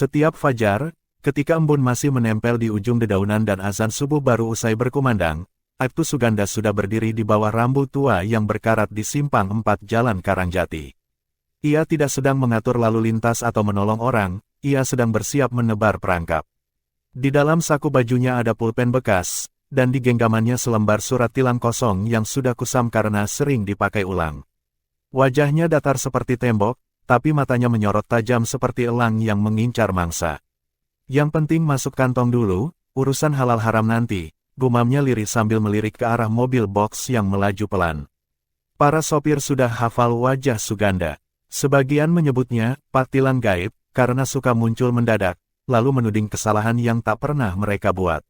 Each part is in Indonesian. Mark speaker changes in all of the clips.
Speaker 1: Setiap fajar, ketika embun masih menempel di ujung dedaunan dan azan subuh baru usai berkumandang, Aibtu Suganda sudah berdiri di bawah rambu tua yang berkarat di simpang 4 Jalan Karangjati. Ia tidak sedang mengatur lalu lintas atau menolong orang, ia sedang bersiap menebar perangkap. Di dalam saku bajunya ada pulpen bekas, dan di genggamannya selembar surat tilang kosong yang sudah kusam karena sering dipakai ulang. Wajahnya datar seperti tembok, tapi matanya menyorot tajam seperti elang yang mengincar mangsa. Yang penting masuk kantong dulu, urusan halal haram nanti, gumamnya lirih sambil melirik ke arah mobil box yang melaju pelan. Para sopir sudah hafal wajah Suganda. Sebagian menyebutnya Pak Tilang Gaib, karena suka muncul mendadak, lalu menuding kesalahan yang tak pernah mereka buat.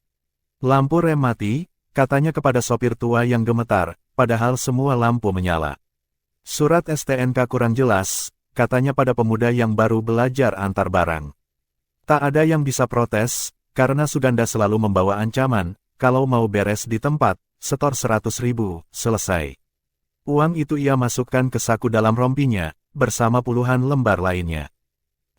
Speaker 1: Lampu rem mati, katanya kepada sopir tua yang gemetar, padahal semua lampu menyala. Surat STNK kurang jelas, katanya pada pemuda yang baru belajar antar barang. Tak ada yang bisa protes, karena Suganda selalu membawa ancaman, kalau mau beres di tempat, setor 100.000, selesai. Uang itu ia masukkan ke saku dalam rompinya, bersama puluhan lembar lainnya.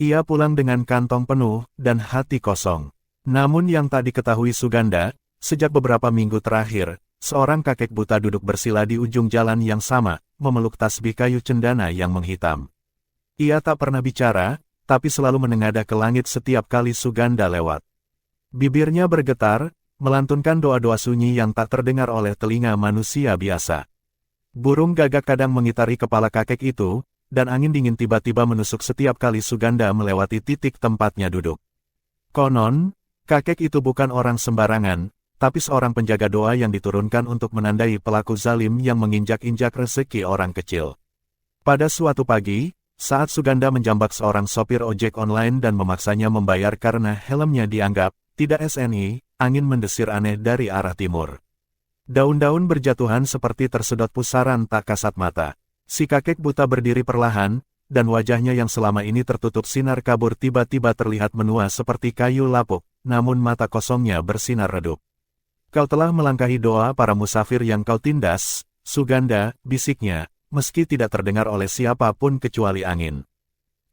Speaker 1: Ia pulang dengan kantong penuh, dan hati kosong. Namun yang tak diketahui Suganda, sejak beberapa minggu terakhir, seorang kakek buta duduk bersila di ujung jalan yang sama, memeluk tasbih kayu cendana yang menghitam. Ia tak pernah bicara, tapi selalu menengadah ke langit setiap kali Suganda lewat. Bibirnya bergetar, melantunkan doa-doa sunyi yang tak terdengar oleh telinga manusia biasa. Burung gagak kadang mengitari kepala kakek itu, dan angin dingin tiba-tiba menusuk setiap kali Suganda melewati titik tempatnya duduk. Konon, kakek itu bukan orang sembarangan, tapi seorang penjaga doa yang diturunkan untuk menandai pelaku zalim yang menginjak-injak rezeki orang kecil. Pada suatu pagi, saat Suganda menjambak seorang sopir ojek online dan memaksanya membayar karena helmnya dianggap tidak SNI, angin mendesir aneh dari arah timur. Daun-daun berjatuhan seperti tersedot pusaran tak kasat mata. Si kakek buta berdiri perlahan, dan wajahnya yang selama ini tertutup sinar kabur tiba-tiba terlihat menua seperti kayu lapuk, namun mata kosongnya bersinar redup. Kau telah melangkahi doa para musafir yang kau tindas, Suganda, bisiknya, meski tidak terdengar oleh siapapun kecuali angin.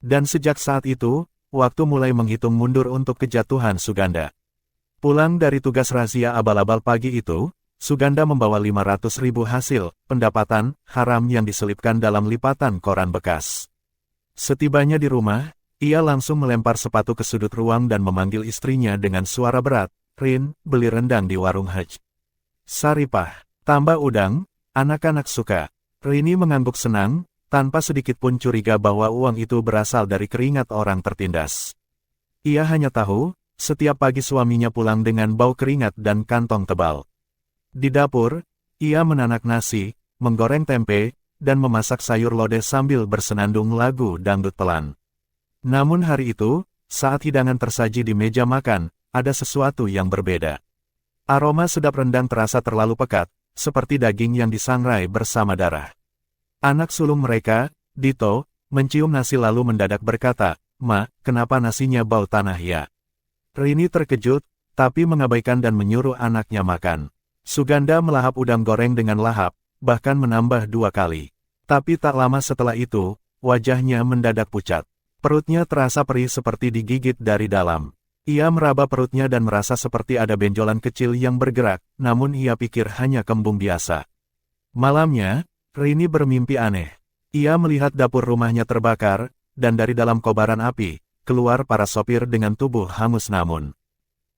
Speaker 1: Dan sejak saat itu, waktu mulai menghitung mundur untuk kejatuhan Suganda. Pulang dari tugas razia abal-abal pagi itu, Suganda membawa 500.000 hasil pendapatan haram yang diselipkan dalam lipatan koran bekas. Setibanya di rumah, ia langsung melempar sepatu ke sudut ruang dan memanggil istrinya dengan suara berat, "Rin, beli rendang di warung Haj Saripah, tambah udang, anak-anak suka." Rini mengangguk senang, tanpa sedikit pun curiga bahwa uang itu berasal dari keringat orang tertindas. Ia hanya tahu, setiap pagi suaminya pulang dengan bau keringat dan kantong tebal. Di dapur, ia menanak nasi, menggoreng tempe, dan memasak sayur lodeh sambil bersenandung lagu dangdut pelan. Namun hari itu, saat hidangan tersaji di meja makan, ada sesuatu yang berbeda. Aroma sedap rendang terasa terlalu pekat, seperti daging yang disangrai bersama darah. Anak sulung mereka, Dito, mencium nasi lalu mendadak berkata, "Ma, kenapa nasinya bau tanah ya?" Rini terkejut, tapi mengabaikan dan menyuruh anaknya makan. Suganda melahap udang goreng dengan lahap, bahkan menambah 2 kali. Tapi tak lama setelah itu, wajahnya mendadak pucat. Perutnya terasa perih seperti digigit dari dalam. Ia meraba perutnya dan merasa seperti ada benjolan kecil yang bergerak, namun ia pikir hanya kembung biasa. Malamnya, Rini bermimpi aneh. Ia melihat dapur rumahnya terbakar, dan dari dalam kobaran api, keluar para sopir dengan tubuh hangus namun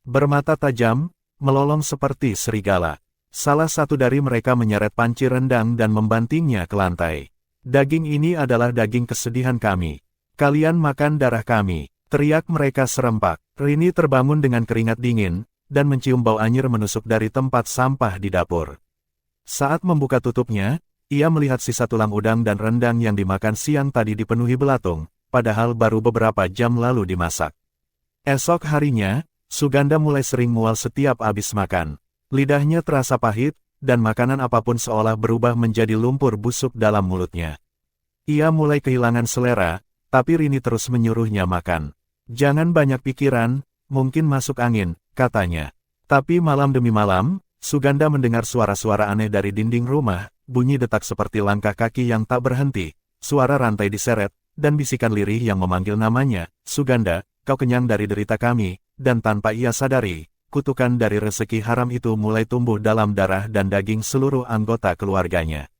Speaker 1: bermata tajam, melolong seperti serigala. Salah satu dari mereka menyeret panci rendang dan membantingnya ke lantai. "Daging ini adalah daging kesedihan kami. Kalian makan darah kami," teriak mereka serempak. Rini terbangun dengan keringat dingin, dan mencium bau anyir menusuk dari tempat sampah di dapur. Saat membuka tutupnya, ia melihat sisa tulang udang dan rendang yang dimakan siang tadi dipenuhi belatung, padahal baru beberapa jam lalu dimasak. Esok harinya, Suganda mulai sering mual setiap habis makan. Lidahnya terasa pahit, dan makanan apapun seolah berubah menjadi lumpur busuk dalam mulutnya. Ia mulai kehilangan selera, tapi Rini terus menyuruhnya makan. "Jangan banyak pikiran, mungkin masuk angin," katanya. Tapi malam demi malam, Suganda mendengar suara-suara aneh dari dinding rumah, bunyi detak seperti langkah kaki yang tak berhenti, suara rantai diseret, dan bisikan lirih yang memanggil namanya, "Suganda, kau kenyang dari derita kami, dan tanpa ia sadari, kutukan dari rezeki haram itu mulai tumbuh dalam darah dan daging seluruh anggota keluarganya.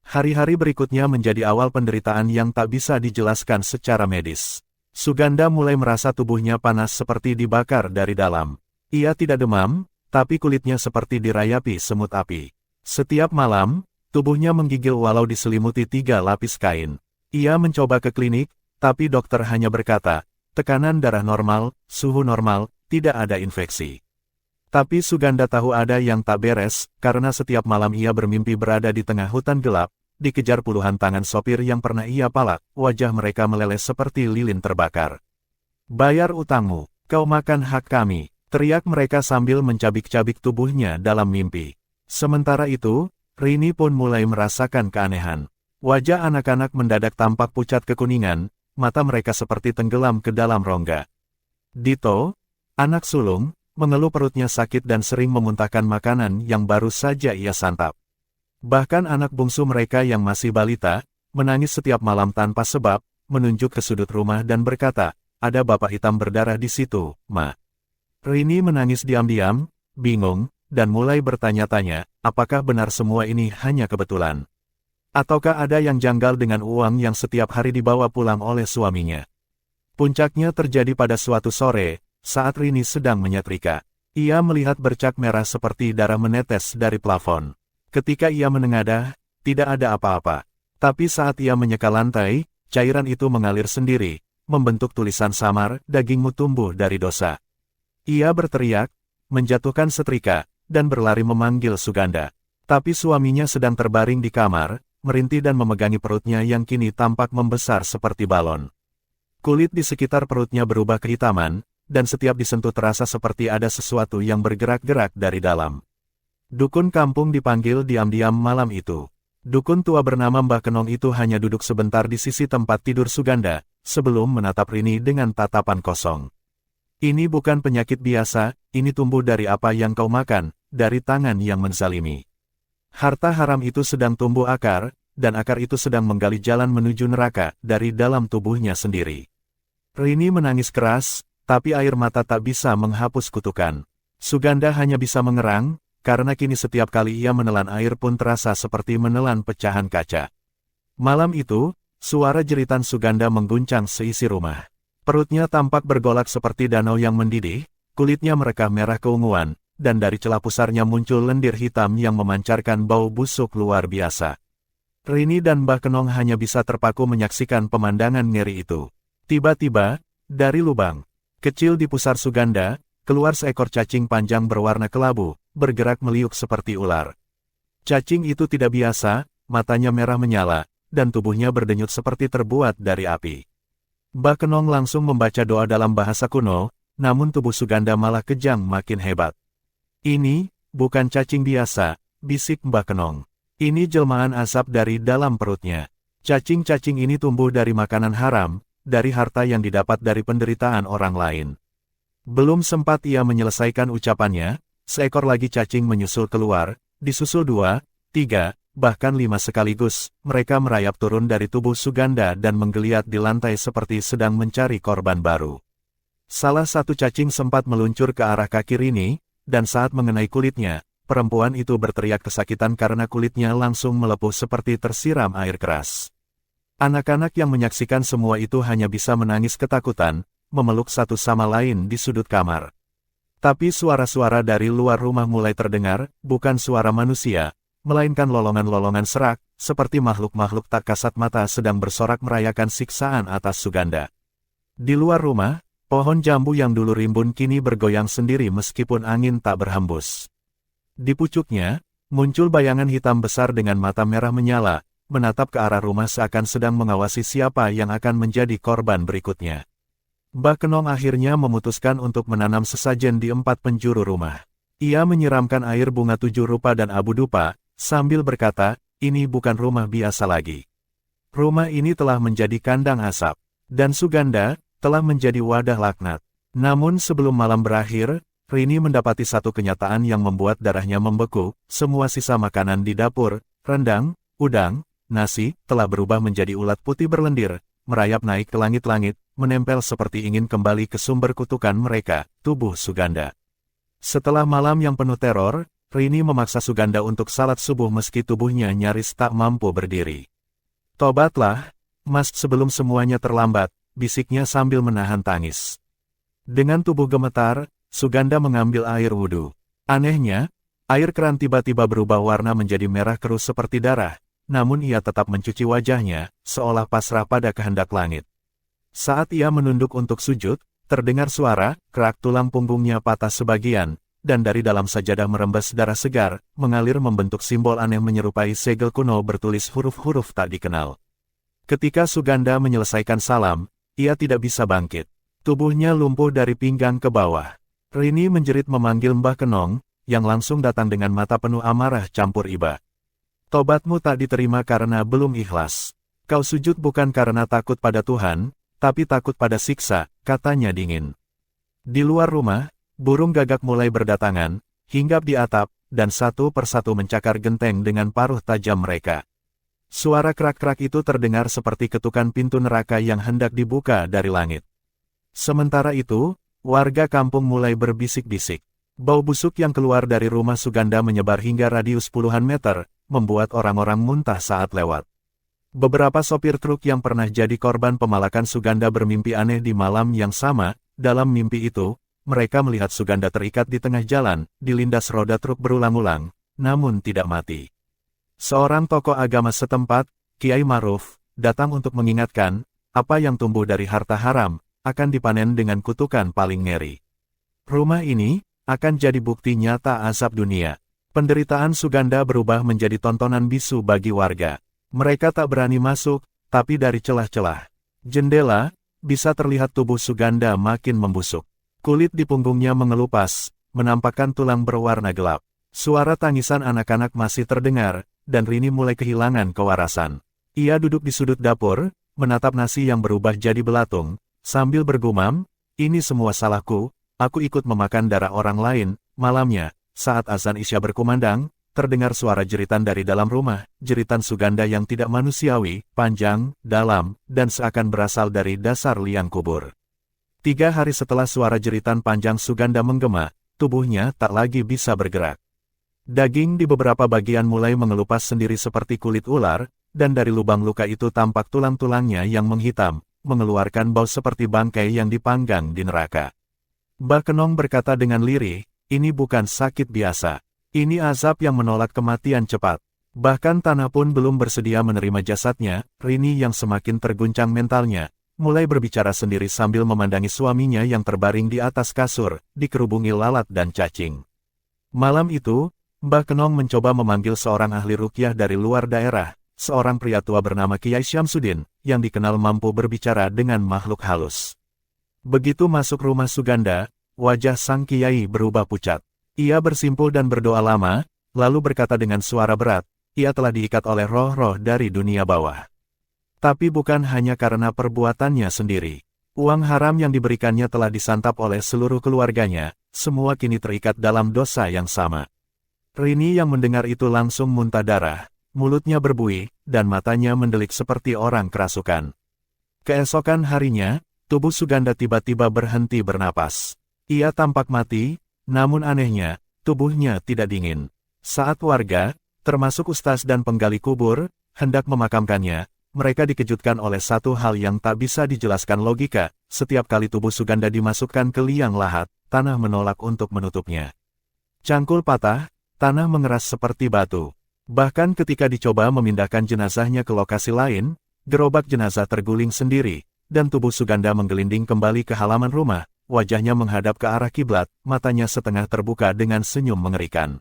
Speaker 1: Hari-hari berikutnya menjadi awal penderitaan yang tak bisa dijelaskan secara medis. Suganda mulai merasa tubuhnya panas seperti dibakar dari dalam. Ia tidak demam, tapi kulitnya seperti dirayapi semut api. Setiap malam, tubuhnya menggigil walau diselimuti 3 lapis kain. Ia mencoba ke klinik, tapi dokter hanya berkata, tekanan darah normal, suhu normal, tidak ada infeksi. Tapi Suganda tahu ada yang tak beres, karena setiap malam ia bermimpi berada di tengah hutan gelap, dikejar puluhan tangan sopir yang pernah ia palak, wajah mereka meleleh seperti lilin terbakar. Bayar utangmu, kau makan hak kami, teriak mereka sambil mencabik-cabik tubuhnya dalam mimpi. Sementara itu, Rini pun mulai merasakan keanehan. Wajah anak-anak mendadak tampak pucat kekuningan, mata mereka seperti tenggelam ke dalam rongga. Dito, anak sulung, mengeluh perutnya sakit dan sering memuntahkan makanan yang baru saja ia santap. Bahkan anak bungsu mereka yang masih balita, menangis setiap malam tanpa sebab, menunjuk ke sudut rumah dan berkata, ada bapak hitam berdarah di situ, Ma. Rini menangis diam-diam, bingung, dan mulai bertanya-tanya, apakah benar semua ini hanya kebetulan? Ataukah ada yang janggal dengan uang yang setiap hari dibawa pulang oleh suaminya? Puncaknya terjadi pada suatu sore, saat Rini sedang menyetrika. Ia melihat bercak merah seperti darah menetes dari plafon. Ketika ia menengadah, tidak ada apa-apa. Tapi saat ia menyeka lantai, cairan itu mengalir sendiri, membentuk tulisan samar, dagingmu tumbuh dari dosa. Ia berteriak, menjatuhkan setrika, dan berlari memanggil Suganda. Tapi suaminya sedang terbaring di kamar, merintih dan memegangi perutnya yang kini tampak membesar seperti balon. Kulit di sekitar perutnya berubah kehitaman, dan setiap disentuh terasa seperti ada sesuatu yang bergerak-gerak dari dalam. Dukun kampung dipanggil diam-diam malam itu. Dukun tua bernama Mbah Kenong itu hanya duduk sebentar di sisi tempat tidur Suganda, sebelum menatap Rini dengan tatapan kosong. Ini bukan penyakit biasa, ini tumbuh dari apa yang kau makan, dari tangan yang menzalimi. Harta haram itu sedang tumbuh akar, dan akar itu sedang menggali jalan menuju neraka dari dalam tubuhnya sendiri. Rini menangis keras, tapi air mata tak bisa menghapus kutukan. Suganda hanya bisa mengerang, karena kini setiap kali ia menelan air pun terasa seperti menelan pecahan kaca. Malam itu, suara jeritan Suganda mengguncang seisi rumah. Perutnya tampak bergolak seperti danau yang mendidih, kulitnya merekah merah keunguan, dan dari celah pusarnya muncul lendir hitam yang memancarkan bau busuk luar biasa. Rini dan Mbah Kenong hanya bisa terpaku menyaksikan pemandangan ngeri itu. Tiba-tiba, dari lubang kecil di pusar Suganda, keluar seekor cacing panjang berwarna kelabu, bergerak meliuk seperti ular. Cacing itu tidak biasa, matanya merah menyala, dan tubuhnya berdenyut seperti terbuat dari api. Mbah Kenong langsung membaca doa dalam bahasa kuno, namun tubuh Suganda malah kejang makin hebat. Ini, bukan cacing biasa, bisik Mbah Kenong. Ini jelmaan asap dari dalam perutnya. Cacing-cacing ini tumbuh dari makanan haram, dari harta yang didapat dari penderitaan orang lain. Belum sempat ia menyelesaikan ucapannya, seekor lagi cacing menyusul keluar, disusul 2, 3, bahkan 5 sekaligus. Mereka merayap turun dari tubuh Suganda dan menggeliat di lantai seperti sedang mencari korban baru. Salah satu cacing sempat meluncur ke arah kaki Rini, dan saat mengenai kulitnya, perempuan itu berteriak kesakitan karena kulitnya langsung melepuh seperti tersiram air keras. Anak-anak yang menyaksikan semua itu hanya bisa menangis ketakutan, memeluk satu sama lain di sudut kamar. Tapi suara-suara dari luar rumah mulai terdengar, bukan suara manusia, melainkan lolongan-lolongan serak, seperti makhluk-makhluk tak kasat mata sedang bersorak merayakan siksaan atas Suganda. Di luar rumah, pohon jambu yang dulu rimbun kini bergoyang sendiri meskipun angin tak berhembus. Di pucuknya, muncul bayangan hitam besar dengan mata merah menyala, menatap ke arah rumah seakan sedang mengawasi siapa yang akan menjadi korban berikutnya. Mbah Kenong akhirnya memutuskan untuk menanam sesajen di 4 penjuru rumah. Ia menyiramkan air bunga 7 rupa dan abu dupa, sambil berkata, ini bukan rumah biasa lagi. Rumah ini telah menjadi kandang asap, dan Suganda telah menjadi wadah laknat. Namun sebelum malam berakhir, Rini mendapati satu kenyataan yang membuat darahnya membeku. Semua sisa makanan di dapur, rendang, udang, nasi, telah berubah menjadi ulat putih berlendir, merayap naik ke langit-langit, menempel seperti ingin kembali ke sumber kutukan mereka, tubuh Suganda. Setelah malam yang penuh teror, Rini memaksa Suganda untuk salat subuh meski tubuhnya nyaris tak mampu berdiri. "Tobatlah, Mas, sebelum semuanya terlambat," bisiknya sambil menahan tangis. Dengan tubuh gemetar, Suganda mengambil air wudhu. Anehnya, air keran tiba-tiba berubah warna menjadi merah keruh seperti darah, namun ia tetap mencuci wajahnya, seolah pasrah pada kehendak langit. Saat ia menunduk untuk sujud, terdengar suara, kerak tulang punggungnya patah sebagian, dan dari dalam sajadah merembes darah segar, mengalir membentuk simbol aneh menyerupai segel kuno bertulis huruf-huruf tak dikenal. Ketika Suganda menyelesaikan salam, ia tidak bisa bangkit. Tubuhnya lumpuh dari pinggang ke bawah. Rini menjerit memanggil Mbah Kenong, yang langsung datang dengan mata penuh amarah campur iba. "Tobatmu tak diterima karena belum ikhlas. Kau sujud bukan karena takut pada Tuhan, tapi takut pada siksa," katanya dingin. Di luar rumah, burung gagak mulai berdatangan, hinggap di atap, dan satu persatu mencakar genteng dengan paruh tajam mereka. Suara kerak-kerak itu terdengar seperti ketukan pintu neraka yang hendak dibuka dari langit. Sementara itu, warga kampung mulai berbisik-bisik. Bau busuk yang keluar dari rumah Suganda menyebar hingga radius puluhan meter, membuat orang-orang muntah saat lewat. Beberapa sopir truk yang pernah jadi korban pemalakan Suganda bermimpi aneh di malam yang sama. Dalam mimpi itu, mereka melihat Suganda terikat di tengah jalan, dilindas roda truk berulang-ulang, namun tidak mati. Seorang tokoh agama setempat, Kiai Maruf, datang untuk mengingatkan, apa yang tumbuh dari harta haram, akan dipanen dengan kutukan paling ngeri. Rumah ini akan jadi bukti nyata azab dunia. Penderitaan Suganda berubah menjadi tontonan bisu bagi warga. Mereka tak berani masuk, tapi dari celah-celah jendela, bisa terlihat tubuh Suganda makin membusuk. Kulit di punggungnya mengelupas, menampakkan tulang berwarna gelap. Suara tangisan anak-anak masih terdengar, dan Rini mulai kehilangan kewarasan. Ia duduk di sudut dapur, menatap nasi yang berubah jadi belatung, sambil bergumam, "Ini semua salahku, aku ikut memakan darah orang lain." Malamnya, saat azan Isya berkumandang, terdengar suara jeritan dari dalam rumah, jeritan Suganda yang tidak manusiawi, panjang, dalam, dan seakan berasal dari dasar liang kubur. 3 hari setelah suara jeritan panjang Suganda menggema, tubuhnya tak lagi bisa bergerak. Daging di beberapa bagian mulai mengelupas sendiri seperti kulit ular, dan dari lubang luka itu tampak tulang-tulangnya yang menghitam, mengeluarkan bau seperti bangkai yang dipanggang di neraka. Mbah Kenong berkata dengan lirih, "Ini bukan sakit biasa. Ini azab yang menolak kematian cepat." Bahkan tanah pun belum bersedia menerima jasadnya. Rini yang semakin terguncang mentalnya, mulai berbicara sendiri sambil memandangi suaminya yang terbaring di atas kasur, dikerubungi lalat dan cacing. Malam itu, Mbah Kenong mencoba memanggil seorang ahli ruqyah dari luar daerah, seorang pria tua bernama Kiai Syamsuddin, yang dikenal mampu berbicara dengan makhluk halus. Begitu masuk rumah Suganda, wajah sang Kiai berubah pucat. Ia bersimpul dan berdoa lama, lalu berkata dengan suara berat, ia telah diikat oleh roh-roh dari dunia bawah. Tapi bukan hanya karena perbuatannya sendiri. Uang haram yang diberikannya telah disantap oleh seluruh keluarganya, semua kini terikat dalam dosa yang sama. Rini yang mendengar itu langsung muntah darah, mulutnya berbuih, dan matanya mendelik seperti orang kerasukan. Keesokan harinya, tubuh Suganda tiba-tiba berhenti bernapas. Ia tampak mati, namun anehnya, tubuhnya tidak dingin. Saat warga, termasuk ustaz dan penggali kubur, hendak memakamkannya, mereka dikejutkan oleh satu hal yang tak bisa dijelaskan logika. Setiap kali tubuh Suganda dimasukkan ke liang lahat, tanah menolak untuk menutupnya. Cangkul patah, tanah mengeras seperti batu. Bahkan ketika dicoba memindahkan jenazahnya ke lokasi lain, gerobak jenazah terguling sendiri, dan tubuh Suganda menggelinding kembali ke halaman rumah. Wajahnya menghadap ke arah kiblat, matanya setengah terbuka dengan senyum mengerikan.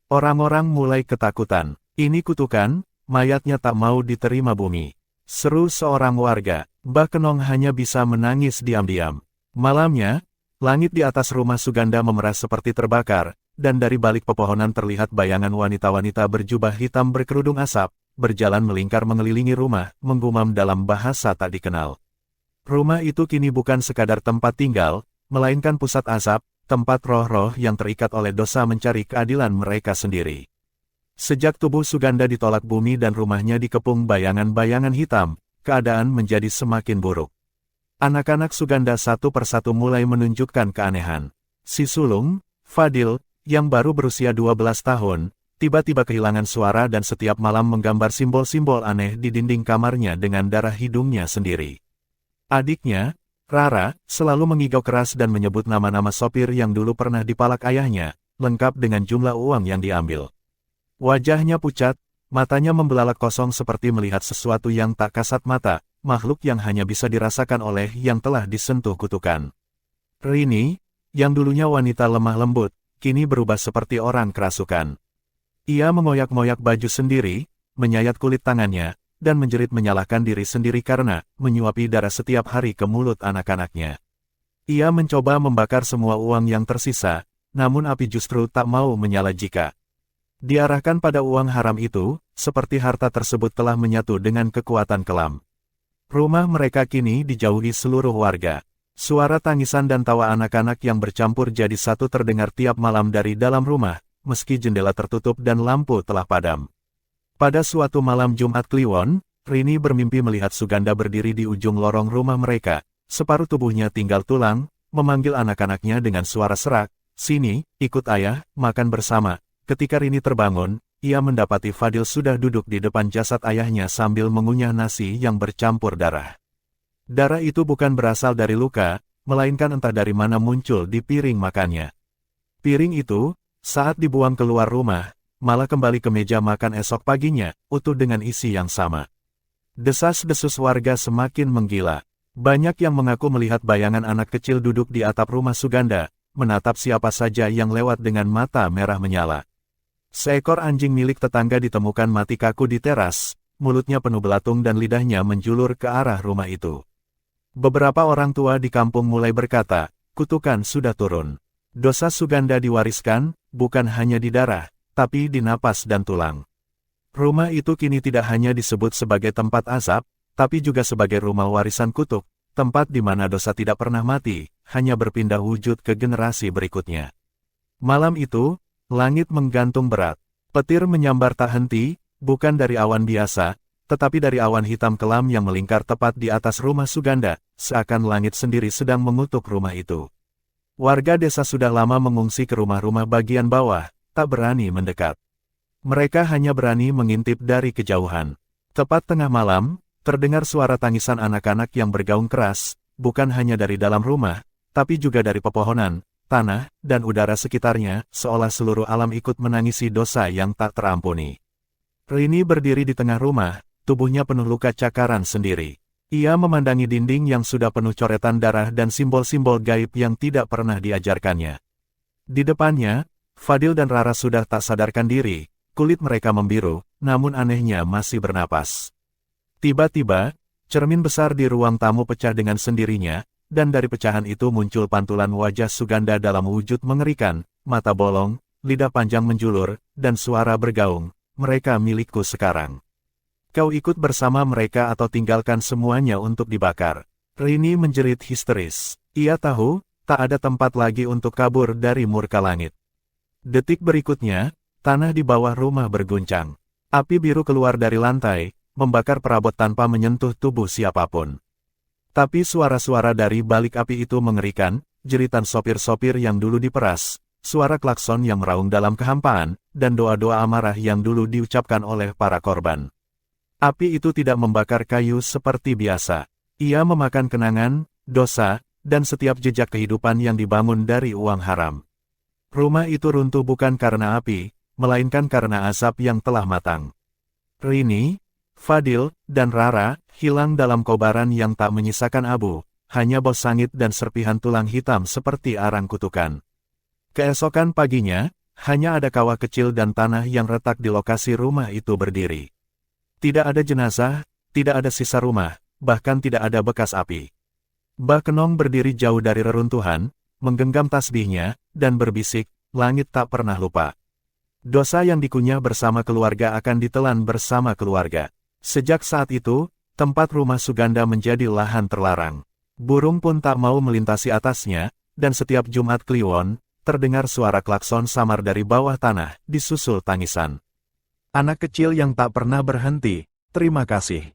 Speaker 1: Orang-orang mulai ketakutan. "Ini kutukan, mayatnya tak mau diterima bumi," seru seorang warga. Mbah Kenong hanya bisa menangis diam-diam. Malamnya, langit di atas rumah Suganda memerah seperti terbakar, dan dari balik pepohonan terlihat bayangan wanita-wanita berjubah hitam berkerudung asap, berjalan melingkar mengelilingi rumah, menggumam dalam bahasa tak dikenal. Rumah itu kini bukan sekadar tempat tinggal, melainkan pusat azab, tempat roh-roh yang terikat oleh dosa mencari keadilan mereka sendiri. Sejak tubuh Suganda ditolak bumi dan rumahnya dikepung bayangan-bayangan hitam, keadaan menjadi semakin buruk. Anak-anak Suganda satu persatu mulai menunjukkan keanehan. Si sulung, Fadil, yang baru berusia 12 tahun, tiba-tiba kehilangan suara dan setiap malam menggambar simbol-simbol aneh di dinding kamarnya dengan darah hidungnya sendiri. Adiknya, Rara, selalu mengigau keras dan menyebut nama-nama sopir yang dulu pernah dipalak ayahnya, lengkap dengan jumlah uang yang diambil. Wajahnya pucat, matanya membelalak kosong seperti melihat sesuatu yang tak kasat mata, makhluk yang hanya bisa dirasakan oleh yang telah disentuh kutukan. Rini, yang dulunya wanita lemah lembut, kini berubah seperti orang kerasukan. Ia mengoyak-ngoyak baju sendiri, menyayat kulit tangannya, dan menjerit menyalahkan diri sendiri karena menyuapi darah setiap hari ke mulut anak-anaknya. Ia mencoba membakar semua uang yang tersisa, namun api justru tak mau menyala jika diarahkan pada uang haram itu, seperti harta tersebut telah menyatu dengan kekuatan kelam. Rumah mereka kini dijauhi seluruh warga. Suara tangisan dan tawa anak-anak yang bercampur jadi satu terdengar tiap malam dari dalam rumah, meski jendela tertutup dan lampu telah padam. Pada suatu malam Jumat Kliwon, Rini bermimpi melihat Suganda berdiri di ujung lorong rumah mereka, separuh tubuhnya tinggal tulang, memanggil anak-anaknya dengan suara serak, "Sini, ikut ayah, makan bersama." Ketika Rini terbangun, ia mendapati Fadil sudah duduk di depan jasad ayahnya sambil mengunyah nasi yang bercampur darah. Darah itu bukan berasal dari luka, melainkan entah dari mana muncul di piring makannya. Piring itu, saat dibuang keluar rumah, malah kembali ke meja makan esok paginya, utuh dengan isi yang sama. Desas-desus warga semakin menggila. Banyak yang mengaku melihat bayangan anak kecil duduk di atap rumah Suganda, menatap siapa saja yang lewat dengan mata merah menyala. Seekor anjing milik tetangga ditemukan mati kaku di teras, mulutnya penuh belatung dan lidahnya menjulur ke arah rumah itu. Beberapa orang tua di kampung mulai berkata, kutukan sudah turun. Dosa Suganda diwariskan, bukan hanya di darah, tapi di napas dan tulang. Rumah itu kini tidak hanya disebut sebagai tempat azab, tapi juga sebagai rumah warisan kutuk, tempat di mana dosa tidak pernah mati, hanya berpindah wujud ke generasi berikutnya. Malam itu, langit menggantung berat. Petir menyambar tak henti, bukan dari awan biasa, tetapi dari awan hitam kelam yang melingkar tepat di atas rumah Suganda, seakan langit sendiri sedang mengutuk rumah itu. Warga desa sudah lama mengungsi ke rumah-rumah bagian bawah, tak berani mendekat. Mereka hanya berani mengintip dari kejauhan. Tepat tengah malam, terdengar suara tangisan anak-anak yang bergaung keras, bukan hanya dari dalam rumah, tapi juga dari pepohonan, tanah, dan udara sekitarnya, seolah seluruh alam ikut menangisi dosa yang tak terampuni. Rini berdiri di tengah rumah, tubuhnya penuh luka cakaran sendiri. Ia memandangi dinding yang sudah penuh coretan darah dan simbol-simbol gaib yang tidak pernah diajarkannya. Di depannya, Fadil dan Rara sudah tak sadarkan diri, kulit mereka membiru, namun anehnya masih bernapas. Tiba-tiba, cermin besar di ruang tamu pecah dengan sendirinya, dan dari pecahan itu muncul pantulan wajah Suganda dalam wujud mengerikan, mata bolong, lidah panjang menjulur, dan suara bergaung, "Mereka milikku sekarang. Kau ikut bersama mereka atau tinggalkan semuanya untuk dibakar." Rini menjerit histeris. Ia tahu, tak ada tempat lagi untuk kabur dari murka langit. Detik berikutnya, tanah di bawah rumah berguncang. Api biru keluar dari lantai, membakar perabot tanpa menyentuh tubuh siapapun. Tapi suara-suara dari balik api itu mengerikan, jeritan sopir-sopir yang dulu diperas, suara klakson yang meraung dalam kehampaan, dan doa-doa amarah yang dulu diucapkan oleh para korban. Api itu tidak membakar kayu seperti biasa. Ia memakan kenangan, dosa, dan setiap jejak kehidupan yang dibangun dari uang haram. Rumah itu runtuh bukan karena api, melainkan karena asap yang telah matang. Rini, Fadil, dan Rara hilang dalam kobaran yang tak menyisakan abu, hanya bau sangit dan serpihan tulang hitam seperti arang kutukan. Keesokan paginya, hanya ada kawah kecil dan tanah yang retak di lokasi rumah itu berdiri. Tidak ada jenazah, tidak ada sisa rumah, bahkan tidak ada bekas api. Mbah Kenong berdiri jauh dari reruntuhan, menggenggam tasbihnya, dan berbisik, "Langit tak pernah lupa. Dosa yang dikunyah bersama keluarga akan ditelan bersama keluarga." Sejak saat itu, tempat rumah Suganda menjadi lahan terlarang. Burung pun tak mau melintasi atasnya, dan setiap Jumat Kliwon, terdengar suara klakson samar dari bawah tanah, disusul tangisan anak kecil yang tak pernah berhenti. Terima kasih.